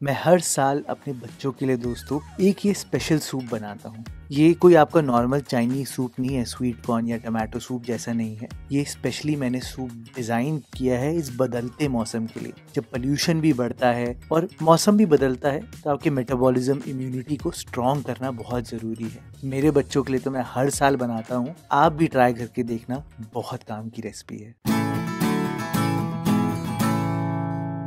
मैं हर साल अपने बच्चों के लिए दोस्तों एक ये स्पेशल सूप बनाता हूँ। ये कोई आपका नॉर्मल चाइनीज सूप नहीं है, स्वीट कॉर्न या टमाटो सूप जैसा नहीं है। ये स्पेशली मैंने सूप डिजाइन किया है इस बदलते मौसम के लिए। जब पोल्यूशन भी बढ़ता है और मौसम भी बदलता है तो आपके मेटाबॉलिज्म, इम्यूनिटी को स्ट्रॉन्ग करना बहुत जरूरी है। मेरे बच्चों के लिए तो मैं हर साल बनाता हूँ, आप भी ट्राई करके देखना, बहुत काम की रेसिपी है।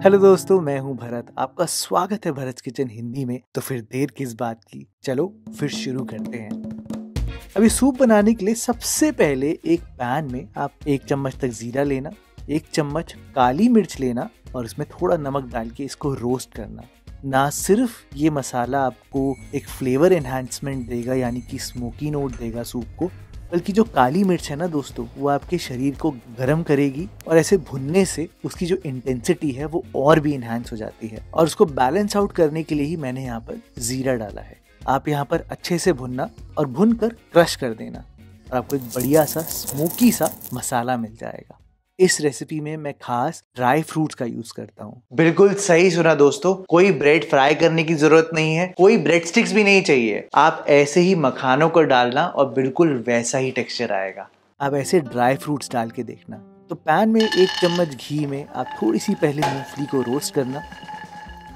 हेलो दोस्तों, मैं हूं भरत, आपका स्वागत है भरत किचन हिंदी में। तो फिर देर किस बात की, चलो फिर शुरू करते हैं। अभी सूप बनाने के लिए सबसे पहले एक पैन में आप 1 चम्मच तक जीरा लेना, 1 चम्मच काली मिर्च लेना और उसमें थोड़ा नमक डाल के इसको रोस्ट करना। ना सिर्फ ये मसाला आपको एक फ्लेवर एनहांसमेंट देगा, यानी कि स्मोकी नोट देगा सूप को, बल्कि जो काली मिर्च है ना दोस्तों, वो आपके शरीर को गर्म करेगी और ऐसे भुनने से उसकी जो इंटेंसिटी है वो और भी इनहैंस हो जाती है। और उसको बैलेंस आउट करने के लिए ही मैंने यहाँ पर जीरा डाला है। आप यहाँ पर अच्छे से भुनना और भुनकर क्रश कर देना और आपको एक बढ़िया सा स्मोकी सा मसाला मिल जाएगा। इस रेसिपी में मैं खास ड्राई फ्रूट्स का यूज करता हूँ। बिल्कुल सही सुना दोस्तों, कोई ब्रेड फ्राई करने की जरूरत नहीं है, कोई ब्रेड स्टिक्स भी नहीं चाहिए। आप ऐसे ही मखानों को डालना और बिल्कुल वैसा ही टेक्सचर आएगा। आप ऐसे ड्राई फ्रूट्स डाल के देखना। तो पैन में 1 चम्मच घी में आप थोड़ी सी पहले मूंगफली को रोस्ट करना।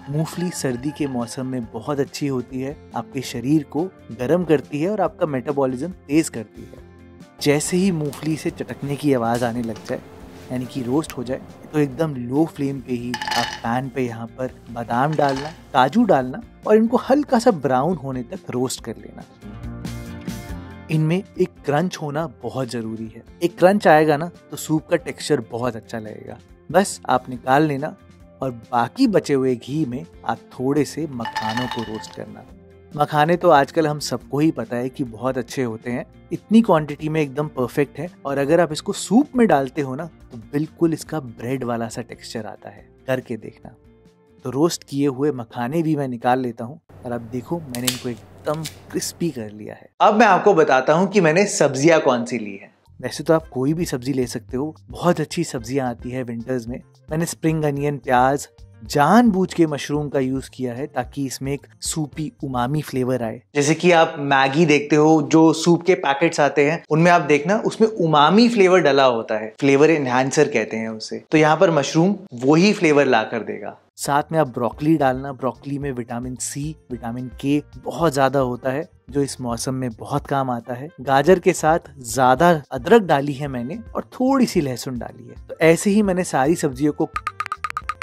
मूंगफली सर्दी के मौसम में बहुत अच्छी होती है, आपके शरीर को गर्म करती है और आपका मेटाबॉलिज्म तेज करती है। जैसे ही मूंगफली से चटकने की आवाज आने लग जाए, यानी कि रोस्ट हो जाए, तो एकदम लो फ्लेम पे ही आप पैन पे यहाँ पर बादाम डालना, काजू डालना और इनको हल्का सा ब्राउन होने तक रोस्ट कर लेना। इनमें एक क्रंच होना बहुत जरूरी है। एक क्रंच आएगा ना तो सूप का टेक्सचर बहुत अच्छा लगेगा। बस आप निकाल लेना और बाकी बचे हुए घी में आप थोड़े से मखानों को रोस्ट करना। मखाने तो आजकल हम सबको ही पता है कि बहुत अच्छे होते हैं, इतनी क्वांटिटी में एकदम परफेक्ट है। और अगर आप इसको सूप में डालते हो ना तो बिल्कुल इसका ब्रेड वाला सा टेक्सचर आता है, करके देखना। तो रोस्ट किए हुए मखाने भी मैं निकाल लेता हूँ और अब देखो मैंने इनको एकदम क्रिस्पी कर लिया है। अब मैं आपको बताता हूँ कि मैंने सब्जियां कौन सी ली है। वैसे तो आप कोई भी सब्जी ले सकते हो, बहुत अच्छी सब्जियां आती है विंटर्स में। मैंने स्प्रिंग अनियन, प्याज, जानबूझ के मशरूम का यूज किया है ताकि इसमें एक सूपी उमामी फ्लेवर आए। जैसे कि आप मैगी देखते हो, जो सूप के पैकेट्स आते हैं उनमें आप देखना उसमें उमामी फ्लेवर डला होता है, फ्लेवर एनहांसर कहते हैं उसे। तो यहाँ पर मशरूम वही फ्लेवर ला कर देगा। साथ में आप ब्रोकली डालना। ब्रोकली में विटामिन सी, विटामिन के बहुत ज्यादा होता है, जो इस मौसम में बहुत काम आता है। गाजर के साथ ज्यादा अदरक डाली है मैंने और थोड़ी सी लहसुन डाली है। तो ऐसे ही मैंने सारी सब्जियों को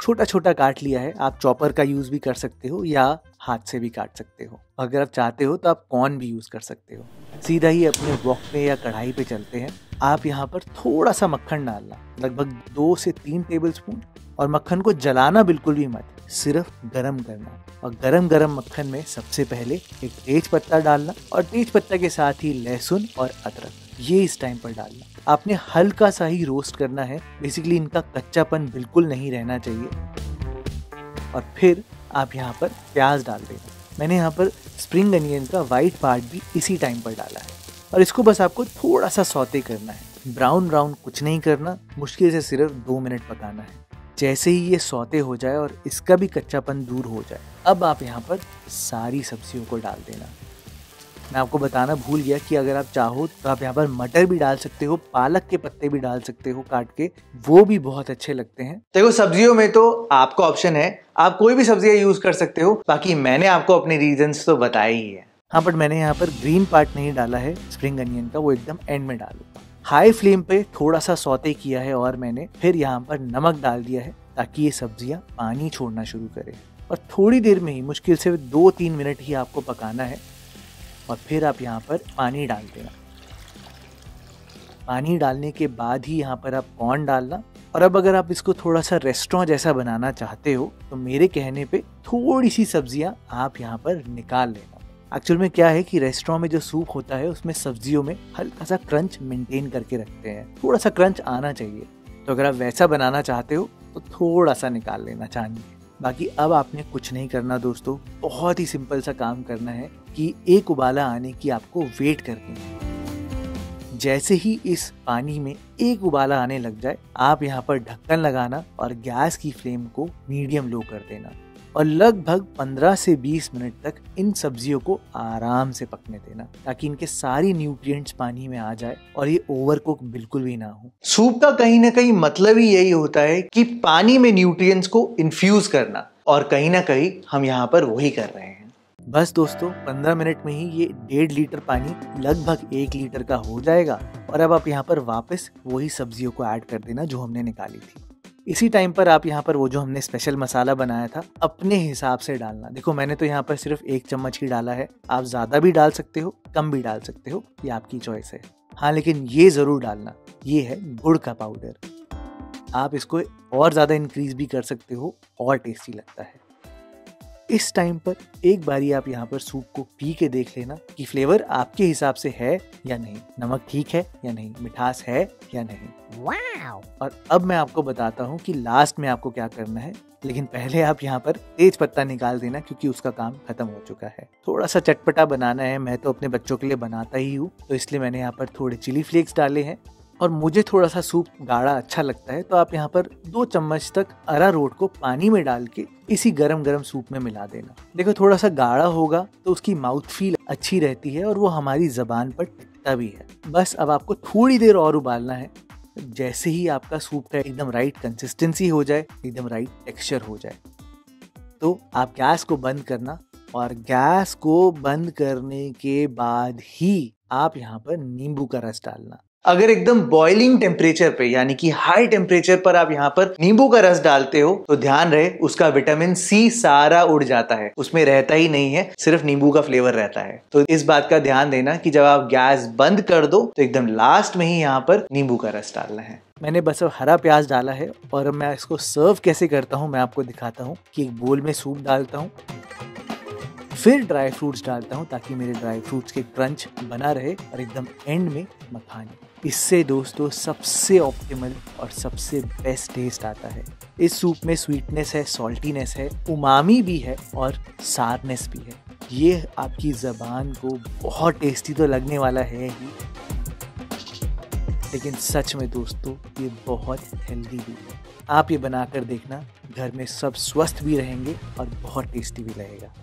छोटा छोटा काट लिया है। आप चॉपर का यूज भी कर सकते हो या हाथ से भी काट सकते हो। अगर आप चाहते हो तो आप कॉर्न भी यूज कर सकते हो। सीधा ही अपने वॉक पे या कढ़ाई पे चलते हैं। आप यहाँ पर थोड़ा सा मक्खन डालना, लगभग 2 से 3 टेबलस्पून, और मक्खन को जलाना बिल्कुल भी मत, सिर्फ गरम करना। और गरम गरम मक्खन में सबसे पहले एक तेज पत्ता डालना और तेज पत्ता के साथ ही लहसुन और अदरक, ये इस टाइम पर डालना। आपने हल्का सा ही रोस्ट करना है, बेसिकली इनका कच्चापन बिल्कुल नहीं रहना चाहिए। और फिर आप यहाँ पर प्याज डाल देना। मैंने यहाँ पर स्प्रिंग अनियन का वाइट पार्ट भी इसी टाइम पर डाला है और इसको बस आपको थोड़ा सा सौते करना है। ब्राउन ब्राउन कुछ नहीं करना, मुश्किल से सिर्फ 2 मिनट पकाना है। जैसे ही ये सौते हो जाए और इसका भी कच्चापन दूर हो जाए, अब आप यहाँ पर सारी सब्जियों को डाल देना। मैं आपको बताना भूल गया कि अगर आप चाहो तो आप यहाँ पर मटर भी डाल सकते हो, पालक के पत्ते भी डाल सकते हो काट के, वो भी बहुत अच्छे लगते हैं। देखो सब्जियों में तो आपका ऑप्शन है, आप कोई भी सब्जियां यूज कर सकते हो। बाकी मैंने आपको अपने रीजंस तो बताए ही है। हाँ, बट मैंने यहाँ पर ग्रीन पार्ट नहीं डाला है स्प्रिंग अनियन का, वो एकदम एंड में डालूंगा। हाई फ्लेम पे थोड़ा सा सौते किया है और मैंने फिर यहाँ पर नमक डाल दिया है ताकि ये सब्जियां पानी छोड़ना शुरू करें। और थोड़ी देर में ही, मुश्किल से 2-3 मिनट ही आपको पकाना है। और फिर आप यहाँ पर पानी डाल देना। पानी डालने के बाद ही यहाँ पर आप कॉर्न डालना। और अब अगर आप इसको थोड़ा सा रेस्टोरेंट जैसा बनाना चाहते हो तो मेरे कहने पे थोड़ी सी सब्जियां आप यहाँ पर निकाल लेना। एक्चुअल में क्या है कि रेस्टोरेंट में जो सूप होता है उसमें सब्जियों में हल्का सा क्रंच मेंटेन करके रखते हैं, थोड़ा सा क्रंच आना चाहिए। तो अगर आप वैसा बनाना चाहते हो तो थोड़ा सा निकाल लेना चाहिए। बाकी अब आपने कुछ नहीं करना दोस्तों, बहुत ही सिंपल सा काम करना है कि एक उबाला आने की आपको वेट करनी है। जैसे ही इस पानी में एक उबाला आने लग जाए, आप यहाँ पर ढक्कन लगाना और गैस की फ्लेम को मीडियम लो कर देना। और लगभग 15 से 20 मिनट तक इन सब्जियों को आराम से पकने देना, ताकि इनके सारी न्यूट्रिएंट्स पानी में आ जाए और ये ओवरकुक बिल्कुल भी ना हो। सूप का कहीं ना कहीं मतलब ही यही होता है कि पानी में न्यूट्रिएंट्स को इन्फ्यूज करना, और कहीं ना कहीं हम यहाँ पर वही कर रहे हैं। बस दोस्तों, 15 मिनट में ही ये 1.5 लीटर पानी लगभग 1 लीटर का हो जाएगा। और अब आप यहाँ पर वापस वही सब्जियों को ऐड कर देना जो हमने निकाली थी। इसी टाइम पर आप यहाँ पर वो जो हमने स्पेशल मसाला बनाया था अपने हिसाब से डालना। देखो, मैंने तो यहाँ पर सिर्फ 1 चम्मच ही डाला है, आप ज़्यादा भी डाल सकते हो, कम भी डाल सकते हो, ये आपकी चॉइस है। हाँ, लेकिन ये ज़रूर डालना, ये है गुड़ का पाउडर। आप इसको और ज़्यादा इंक्रीज भी कर सकते हो और टेस्टी लगता है। इस टाइम पर एक बारी आप यहाँ पर सूप को पी के देख लेना कि फ्लेवर आपके हिसाब से है या नहीं, नमक ठीक है या नहीं, मिठास है या नहीं। वाओ! और अब मैं आपको बताता हूँ कि लास्ट में आपको क्या करना है, लेकिन पहले आप यहाँ पर तेज पत्ता निकाल देना क्योंकि उसका काम खत्म हो चुका है। थोड़ा सा चटपटा बनाना है, मैं तो अपने बच्चों के लिए बनाता ही हूँ, तो इसलिए मैंने यहाँ पर थोड़े चिली फ्लेक्स डाले हैं। और मुझे थोड़ा सा सूप गाढ़ा अच्छा लगता है, तो आप यहाँ पर 2 चम्मच तक अरारोट को पानी में डाल के इसी गरम गरम सूप में मिला देना। देखो, थोड़ा सा गाढ़ा होगा तो उसकी माउथ फील अच्छी रहती है और वो हमारी जबान पर टिकता भी है। बस अब आपको थोड़ी देर और उबालना है। जैसे ही आपका सूप का एकदम राइट कंसिस्टेंसी हो जाए, एकदम राइट टेक्सचर हो जाए, तो आप गैस को बंद करना। और गैस को बंद करने के बाद ही आप यहाँ पर नींबू का रस डालना। अगर एकदम बॉइलिंग टेम्परेचर पे यानी कि हाई टेम्परेचर पर आप यहाँ पर नींबू का रस डालते हो तो ध्यान रहे उसका विटामिन सी सारा उड़ जाता है, उसमें रहता ही नहीं है, सिर्फ नींबू का फ्लेवर रहता है। तो इस बात का ध्यान देना कि जब आप गैस बंद कर दो तो एकदम लास्ट में ही यहाँ पर नींबू का रस डालना है। मैंने बस अब हरा प्याज डाला है और अब मैं इसको सर्व कैसे करता हूँ मैं आपको दिखाता हूँ कि एक बोल में सूप डालता हूँ, फिर ड्राई फ्रूट्स डालता हूँ ताकि मेरे ड्राई फ्रूट्स के क्रंच बना रहे, और एकदम एंड में मखाने। इससे दोस्तों सबसे ऑप्टिमल और सबसे बेस्ट टेस्ट आता है। इस सूप में स्वीटनेस है, सॉल्टीनेस है, उमामी भी है और सारनेस भी है। ये आपकी ज़बान को बहुत टेस्टी तो लगने वाला है ही, लेकिन सच में दोस्तों ये बहुत हेल्दी भी है। आप ये बनाकर देखना, घर में सब स्वस्थ भी रहेंगे और बहुत टेस्टी भी लगेगा।